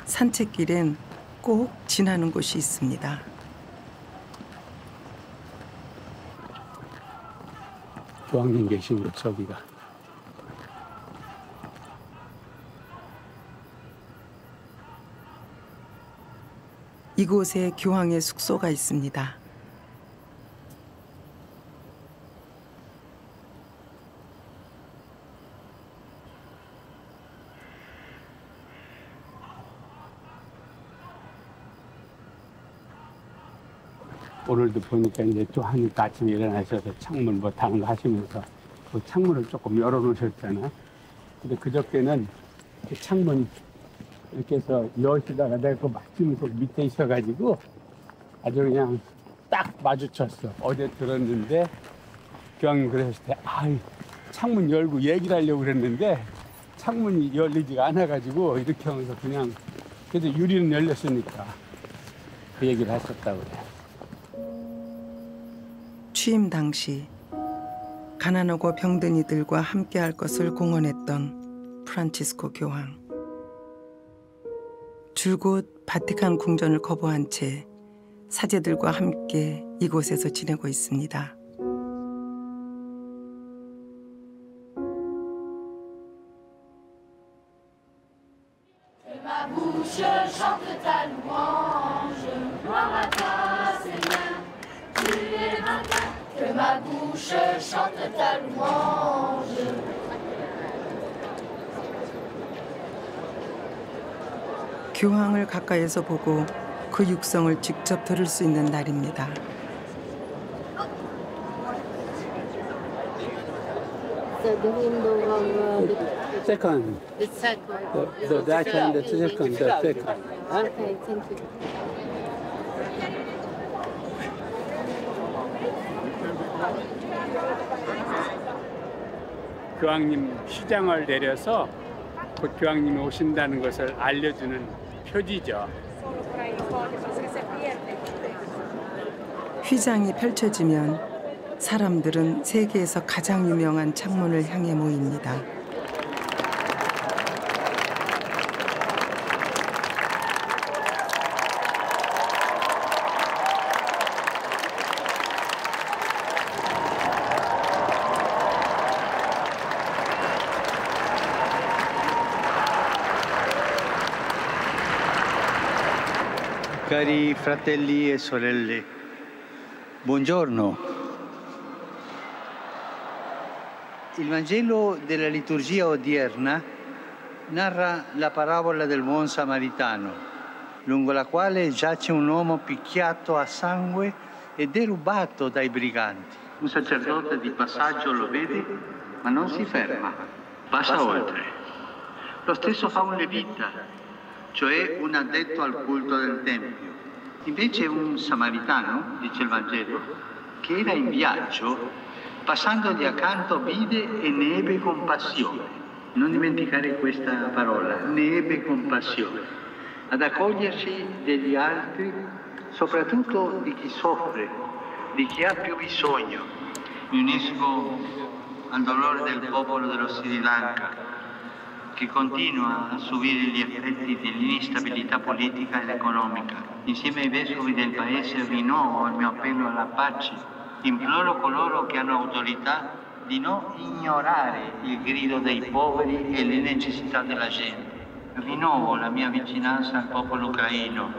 산책길엔 꼭 지나는 곳이 있습니다. 교황님 계신 곳 저기가. 이곳에 교황의 숙소가 있습니다. 오늘도 보니까 이제 또 하니까 아침에 일어나셔서 창문 뭐 다른 거 하시면서 그 창문을 조금 열어놓으셨잖아. 근데 그저께는 그 창문 이렇게 해서 여시다가 내가 그 막히면서 밑에 있어가지고 아주 그냥 딱 마주쳤어. 어제 들었는데 교황님 그러셨을 때 아이 창문 열고 얘기를 하려고 그랬는데 창문이 열리지가 않아가지고 이렇게 하면서 그냥 그래도 유리는 열렸으니까 그 얘기를 하셨다고 그래. 취임 당시 가난하고 병든 이들과 함께할 것을 공언했던 프란치스코 교황. 줄곧 바티칸 궁전을 거부한 채 사제들과 함께 이곳에서 지내고 있습니다. 교황을 가까이에서 보고 그 육성을 직접 들을 수 있는 날입니다. Second. The second. That and the second. The second. Okay, thank you. 교황님 시장을 내려서 곧 교황님이 오신다는 것을 알려주는 표지죠. 휘장이 펼쳐지면 사람들은 세계에서 가장 유명한 창문을 향해 모입니다. Cari fratelli e sorelle, buongiorno. Il Vangelo della liturgia odierna narra la parabola del buon samaritano, lungo la quale giace un uomo picchiato a sangue e derubato dai briganti. Un sacerdote di passaggio lo vede, ma non si ferma, passa oltre. Lo stesso fa un levita, cioè un addetto al culto del Tempio. Invece un samaritano, dice il Vangelo, che era in viaggio, passandogli accanto vide e ne ebbe compassione. Non dimenticare questa parola, ne ebbe compassione. Ad accogliersi degli altri, soprattutto di chi soffre, di chi ha più bisogno. Mi unisco al dolore del popolo dello Sri Lanka, che continua a subire gli effetti dell'instabilità politica ed economica. Insieme ai vescovi del paese rinnovo il mio appello alla pace. Imploro coloro che hanno autorità di non ignorare il grido dei poveri e le necessità della gente. Rinnovo la mia vicinanza al popolo ucraino,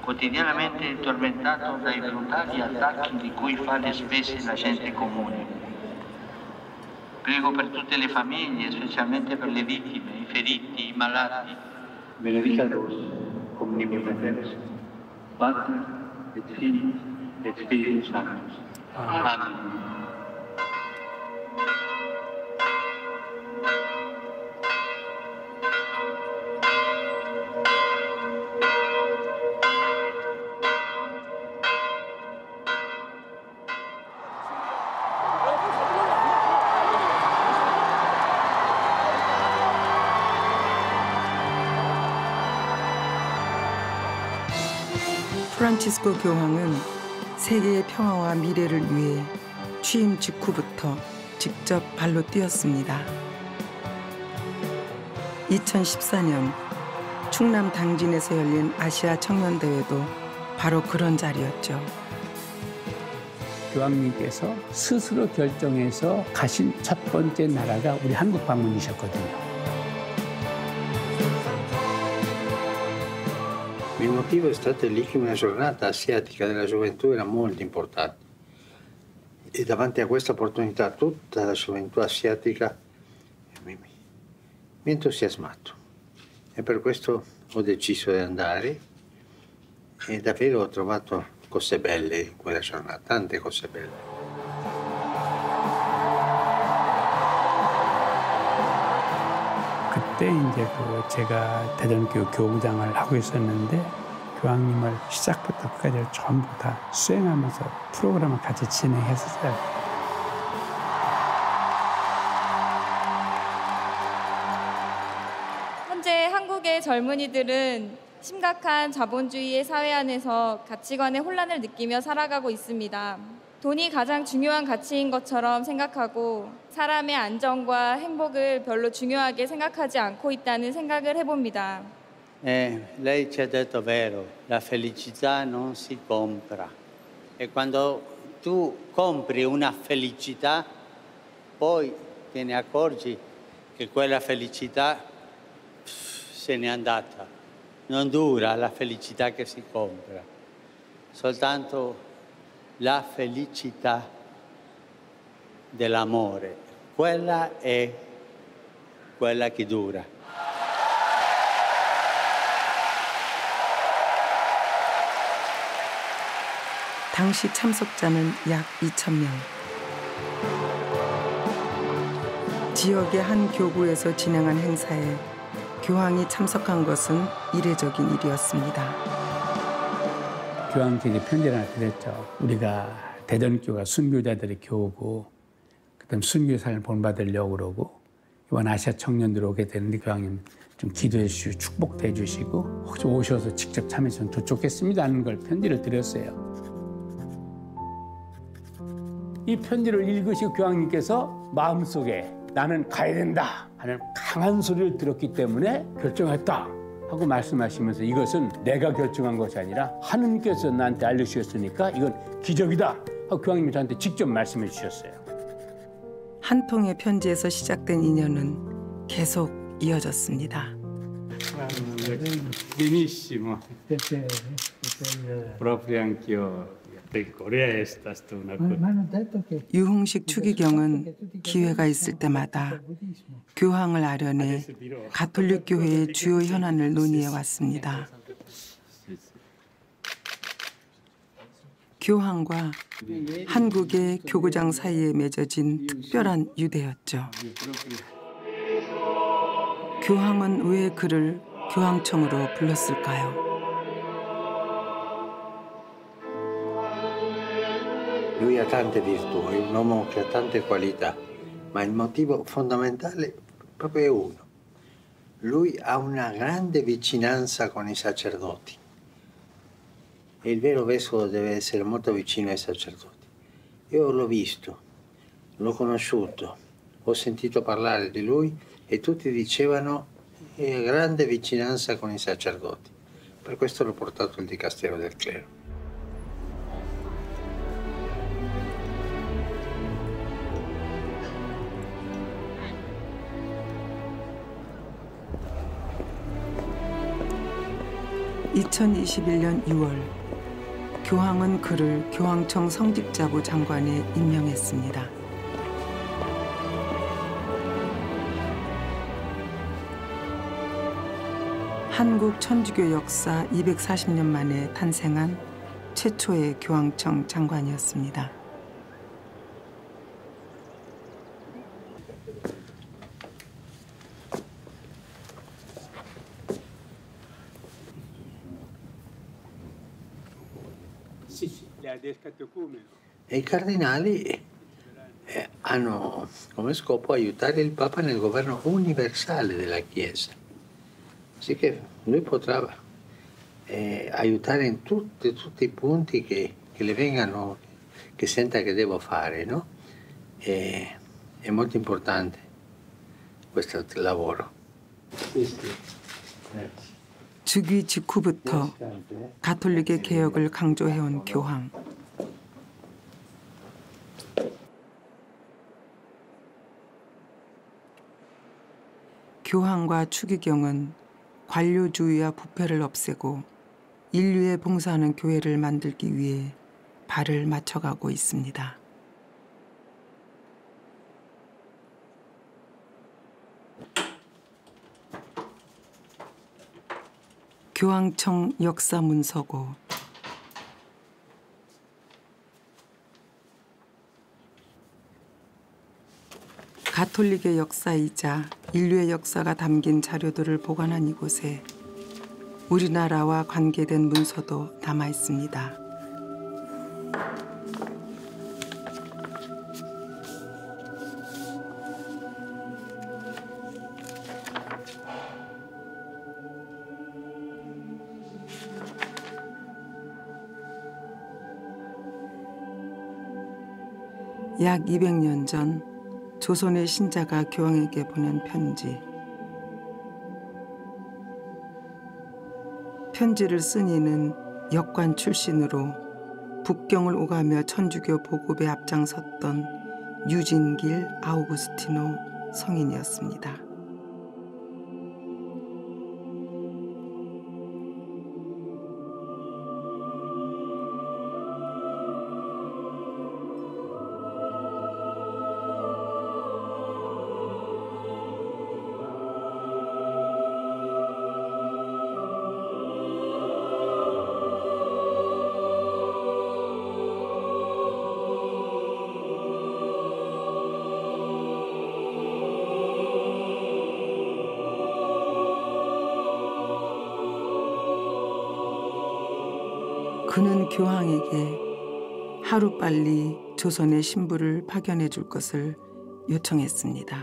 quotidianamente tormentato dai brutali attacchi di cui fa le spese la gente comune. Prego per tutte le famiglie, specialmente per le vittime, i feriti, i malati. Benedicat vos, omnibus Deus, Pater et Filius et Spiritus Sanctus. Amen. 프란치스코 교황은 세계의 평화와 미래를 위해 취임 직후부터 직접 발로 뛰었습니다. 2014년 충남 당진에서 열린 아시아 청년대회도 바로 그런 자리였죠. 교황님께서 스스로 결정해서 가신 첫 번째 나라가 우리 한국 방문이셨거든요. Il motivo è stato lì che una giornata asiatica della gioventù era molto importante e davanti a questa opportunità tutta la gioventù asiatica mi ha entusiasmato e per questo ho deciso di andare e davvero ho trovato cose belle in quella giornata, tante cose belle. 그때 이제 제가 대전교회 교구장을 하고 있었는데 교황님을 시작부터 끝까지 전부 다 수행하면서 프로그램을 같이 진행했었어요. 현재 한국의 젊은이들은 심각한 자본주의의 사회 안에서 가치관의 혼란을 느끼며 살아가고 있습니다. 돈이 가장 중요한 가치인 것처럼 생각하고 사람의 안정과 행복을 별로 중요하게 생각하지 않고 있다는 생각을 해봅니다. Lei ci ha detto vero, la felicità non si compra e quando tu compri una felicità poi te ne accorgi che quella felicità se n'è andata. Non dura la felicità che si compra, soltanto la felicità dell'amore, quella è quella che dura. 당시 참석자는 약 2,000명. 지역의 한 교구에서 진행한 행사에 교황이 참석한 것은 이례적인 일이었습니다. 교황께서 편지를 하나 드렸죠. 우리가 대전교가 순교자들의 교우고 그다음 순교사를 본받으려고 그러고 이번 아시아 청년들 오게 되는데 교황님 좀 기도해 주시고 축복해 주시고 혹시 오셔서 직접 참여하시면 좋겠습니다 하는 걸 편지를 드렸어요. 이 편지를 읽으시고 교황님께서 마음속에 나는 가야 된다 하는 강한 소리를 들었기 때문에 결정했다 하고 말씀하시면서 이것은 내가 결정한 것이 아니라 하느님께서 나한테 알려주셨으니까 이건 기적이다 하고 교황님이 저한테 직접 말씀해 주셨어요. 한 통의 편지에서 시작된 인연은 계속 이어졌습니다. Benissimo. Proprio anch'io. 유흥식 추기경은 기회가 있을 때마다 교황을 아련해 가톨릭 교회의 주요 현안을 논의해 왔습니다. 교황과 한국의 교구장 사이에 맺어진 특별한 유대였죠. 교황은 왜 그를 교황청으로 불렀을까요? Lui ha tante virtù, è un uomo che ha tante qualità, ma il motivo fondamentale proprio è uno. Lui ha una grande vicinanza con i sacerdoti. E il vero vescovo deve essere molto vicino ai sacerdoti. Io l'ho visto, l'ho conosciuto, ho sentito parlare di lui e tutti dicevano grande vicinanza con i sacerdoti. Per questo l'ho portato al dicastero del clero. (2021년 6월) 교황은 그를 교황청 성직자부 장관에 임명했습니다. 한국 천주교 역사 240년 만에 탄생한 최초의 교황청 장관이었습니다. E i cardinali hanno come scopo aiutare il Papa nel governo universale della Chiesa. Così che lui potrà aiutare in tutti i punti che le vengano, che senta che devo fare, no? È molto importante questo lavoro. Grazie. 즉위 직후부터 가톨릭의 개혁을 강조해온 교황. 교황과 추기경은 관료주의와 부패를 없애고 인류에 봉사하는 교회를 만들기 위해 발을 맞춰가고 있습니다. 교황청 역사문서고 가톨릭의 역사이자 인류의 역사가 담긴 자료들을 보관한 이곳에 우리나라와 관계된 문서도 남아 있습니다. 약 200년 전 조선의 신자가 교황에게 보낸 편지. 편지를 쓴 이는 역관 출신으로 북경을 오가며 천주교 보급에 앞장섰던 유진길 아우구스티노 성인이었습니다. 그는 교황에게 하루빨리 조선의 신부를 파견해 줄 것을 요청했습니다.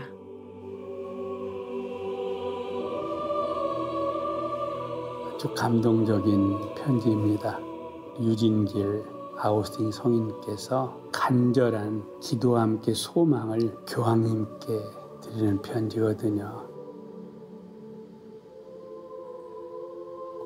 아주 감동적인 편지입니다. 유진길 아우구스틴 성인께서 간절한 기도와 함께 소망을 교황님께 드리는 편지거든요.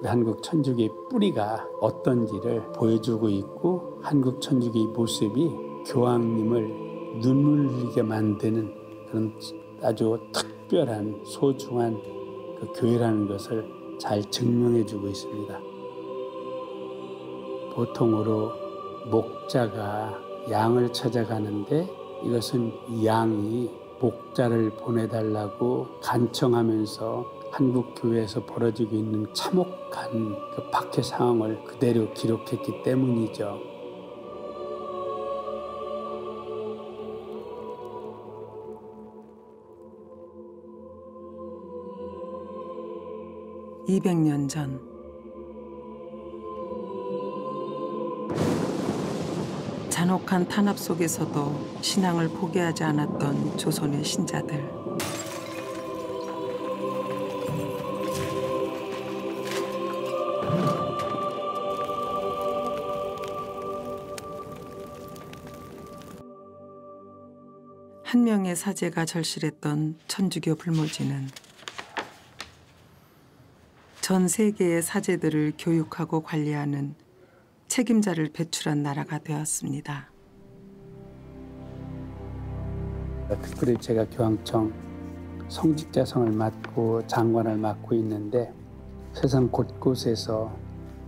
한국 천주교의 뿌리가 어떤지를 보여주고 있고 한국 천주교의 모습이 교황님을 눈물 흘리게 만드는 그런 아주 특별한 소중한 그 교회라는 것을 잘 증명해주고 있습니다. 보통으로 목자가 양을 찾아가는데 이것은 양이 목자를 보내달라고 간청하면서 한국 교회에서 벌어지고 있는 참혹한 그 박해 상황을 그대로 기록했기 때문이죠. (200년) 전 잔혹한 탄압 속에서도 신앙을 포기하지 않았던 조선의 신자들. 한 명의 사제가 절실했던 천주교 불모지는 전 세계의 사제들을 교육하고 관리하는 책임자를 배출한 나라가 되었습니다. 특별히 제가 교황청 성직자성을 맡고 장관을 맡고 있는데 세상 곳곳에서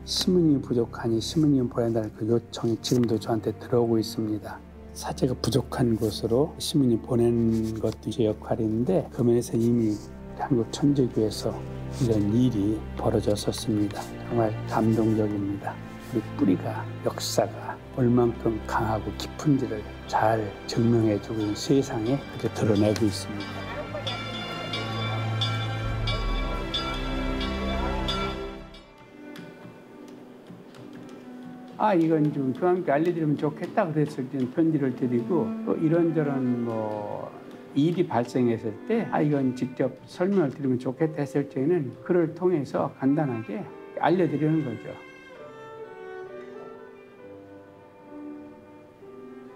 시민이 부족하니 시민님 보낸다는 그 요청이 지금도 저한테 들어오고 있습니다. 사제가 부족한 곳으로 시민이 보내는 것도 제 역할인데 그 면에서 이미 한국 천주교에서 이런 일이 벌어졌었습니다. 정말 감동적입니다. 우리 뿌리가 역사가 얼만큼 강하고 깊은지를 잘 증명해주고 있는 세상에 그렇게 드러내고 있습니다. 이건 좀 교황님께 알려드리면 좋겠다 그래서 편지를 드리고 또 이런저런 일이 발생했을 때 이건 직접 설명을 드리면 좋겠다 했을 때는 글을 통해서 간단하게 알려드리는 거죠.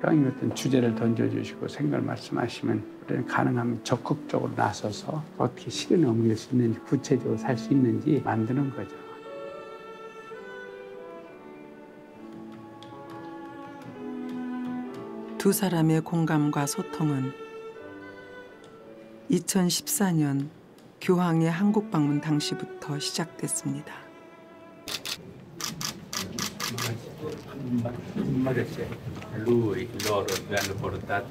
교황님 어떤 주제를 던져주시고 생각을 말씀하시면 우리는 가능하면 적극적으로 나서서 어떻게 실현에 옮길 수 있는지 구체적으로 살 수 있는지 만드는 거죠. 두 사람의 공감과 소통은 2014년 교황의 한국 방문 당시부터 시작됐습니다. Lui, loro hanno portato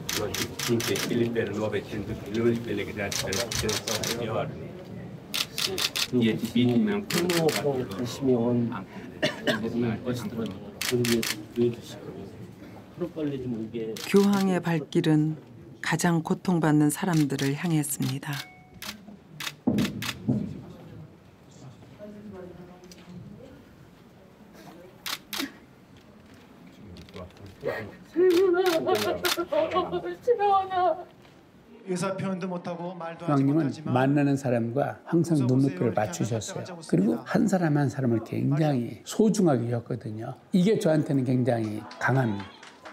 finché fili per 900 km pellegrinati per i giorni. 10 figli 부모하고 관심이 온 버스들은 우리 왜 주시고 빨리 좀 이게 교황의 발길은 가장 고통받는 사람들을 향했습니다. 의사 표현도 못하고 말도 하지 교황님은 못하지만 만나는 사람과 항상 눈높이를 맞추셨어요. 그리고 한 사람 한 사람을 굉장히 소중하게 여겼거든요. 이게 저한테는 굉장히 강한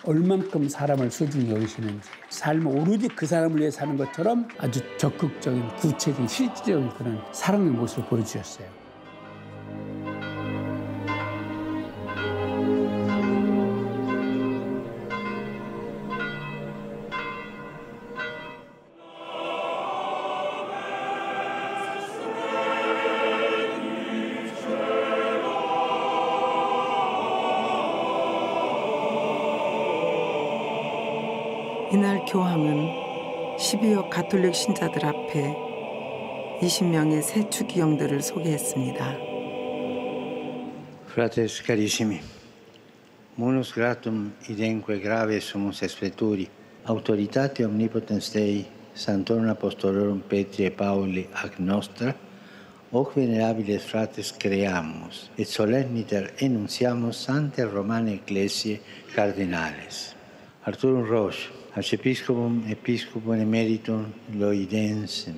얼만큼 사람을 소중히 여기시는지 삶을 오로지 그 사람을 위해 사는 것처럼 아주 적극적인 구체적인 실질적인 그런 사랑의 모습을 보여주셨어요. 이날 교황은 12억 가톨릭 신자들 앞에 20명의 새 추기경들을 소개했습니다. Fratres carissimi, munus gratum idenque grave sumus expleturi, autoritate omnipotens Dei, Sanctorum Apostolorum Petri et Pauli ac nostra, hoc venerabiles fratres creamus, et solenniter enunciamus Sante Romane Ecclesiae Cardinales. Arturum Roche, Archiepiscopum Episcopum Emeritum Loidensem,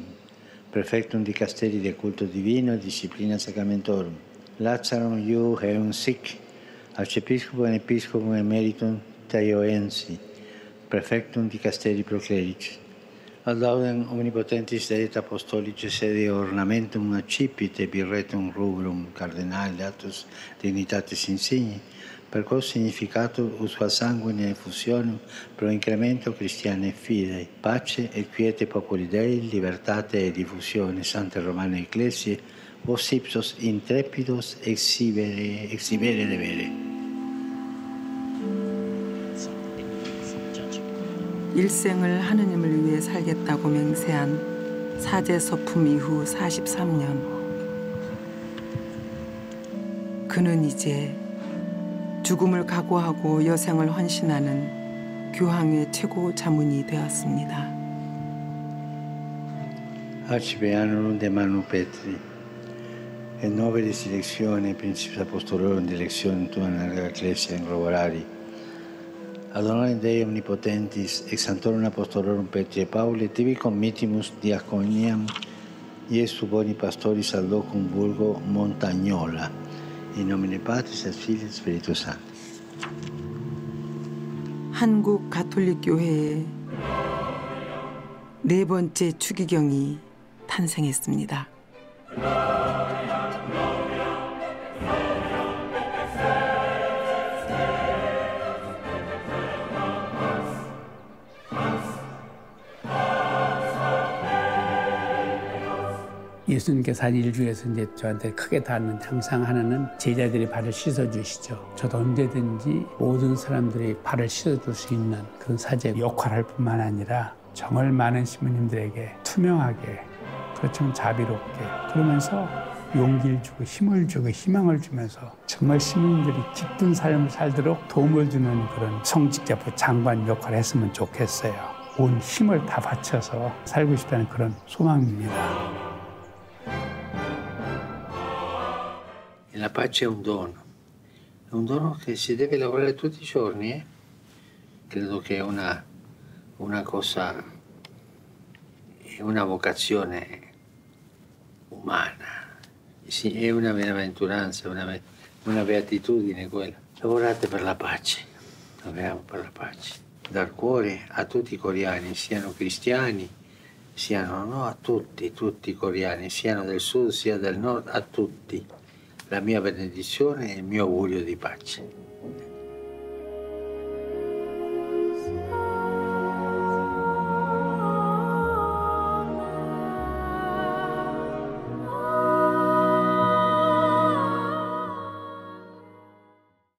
Prefectum Dicasteri de Culto Divino et Disciplina Sacramentorum, Lazarum Iu Heum Sic, Archiepiscopum Episcopum Emeritum Taioensi, Prefectum Dicasteri Pro Clericis. Ad laudem omnipotentis Dei et apostolici sede ornamentum accipit birretum rubrum cardinale datus dignitatis insigni, per quo significato usque sanguine effusionem pro incremento Christianae fidei, pace et quiete populi Dei, libertate e diffusione Sante Romane Ecclesiae, vos ipsos intrepidos exhibere devere. 일생을 하느님을 위해 살겠다고 맹세한 사제 서품 이후 43년. 그는 이제 죽음을 각오하고 여생을 헌신하는 교황의 최고 자문이 되었습니다. Arcipianorum de Manu Petri, et novelis electione principis apostolorum de electione tua nella Ecclesia in Globarari, ad honorem Dei omnipotentis ex Sanctorum Apostolorum Petri et Pauli, tibi committimus diaconiam Iesu boni pastoris ad locum vulgo Montagnola, in nomine Patris et Filii et Spiritus Sancti. 한국 가톨릭 교회의 네 번째 추기경이 탄생했습니다. 예수님께서 한 일주에서 이제 저한테 크게 닿는 항상 하나는 제자들이 발을 씻어주시죠. 저도 언제든지 모든 사람들이 발을 씻어줄 수 있는 그런 사제 역할을 할 뿐만 아니라 정말 많은 시민님들에게 투명하게 그렇지만 자비롭게 그러면서 용기를 주고 힘을 주고 희망을 주면서 정말 시민들이 기쁜 삶을 살도록 도움을 주는 그런 성직자부 장관 역할을 했으면 좋겠어요. 온 힘을 다 바쳐서 살고 싶다는 그런 소망입니다. La pace è un dono che si deve lavorare tutti i giorni. Credo che è una cosa, è una vocazione umana, sì, è una benaventuranza, una beatitudine quella. Lavorate per la pace, lavoriamo per la pace. Dal cuore a tutti i coreani, siano cristiani, siano no, a tutti i coreani, siano del sud sia del nord, a tutti. La mia benedizione e il mio augurio di pace.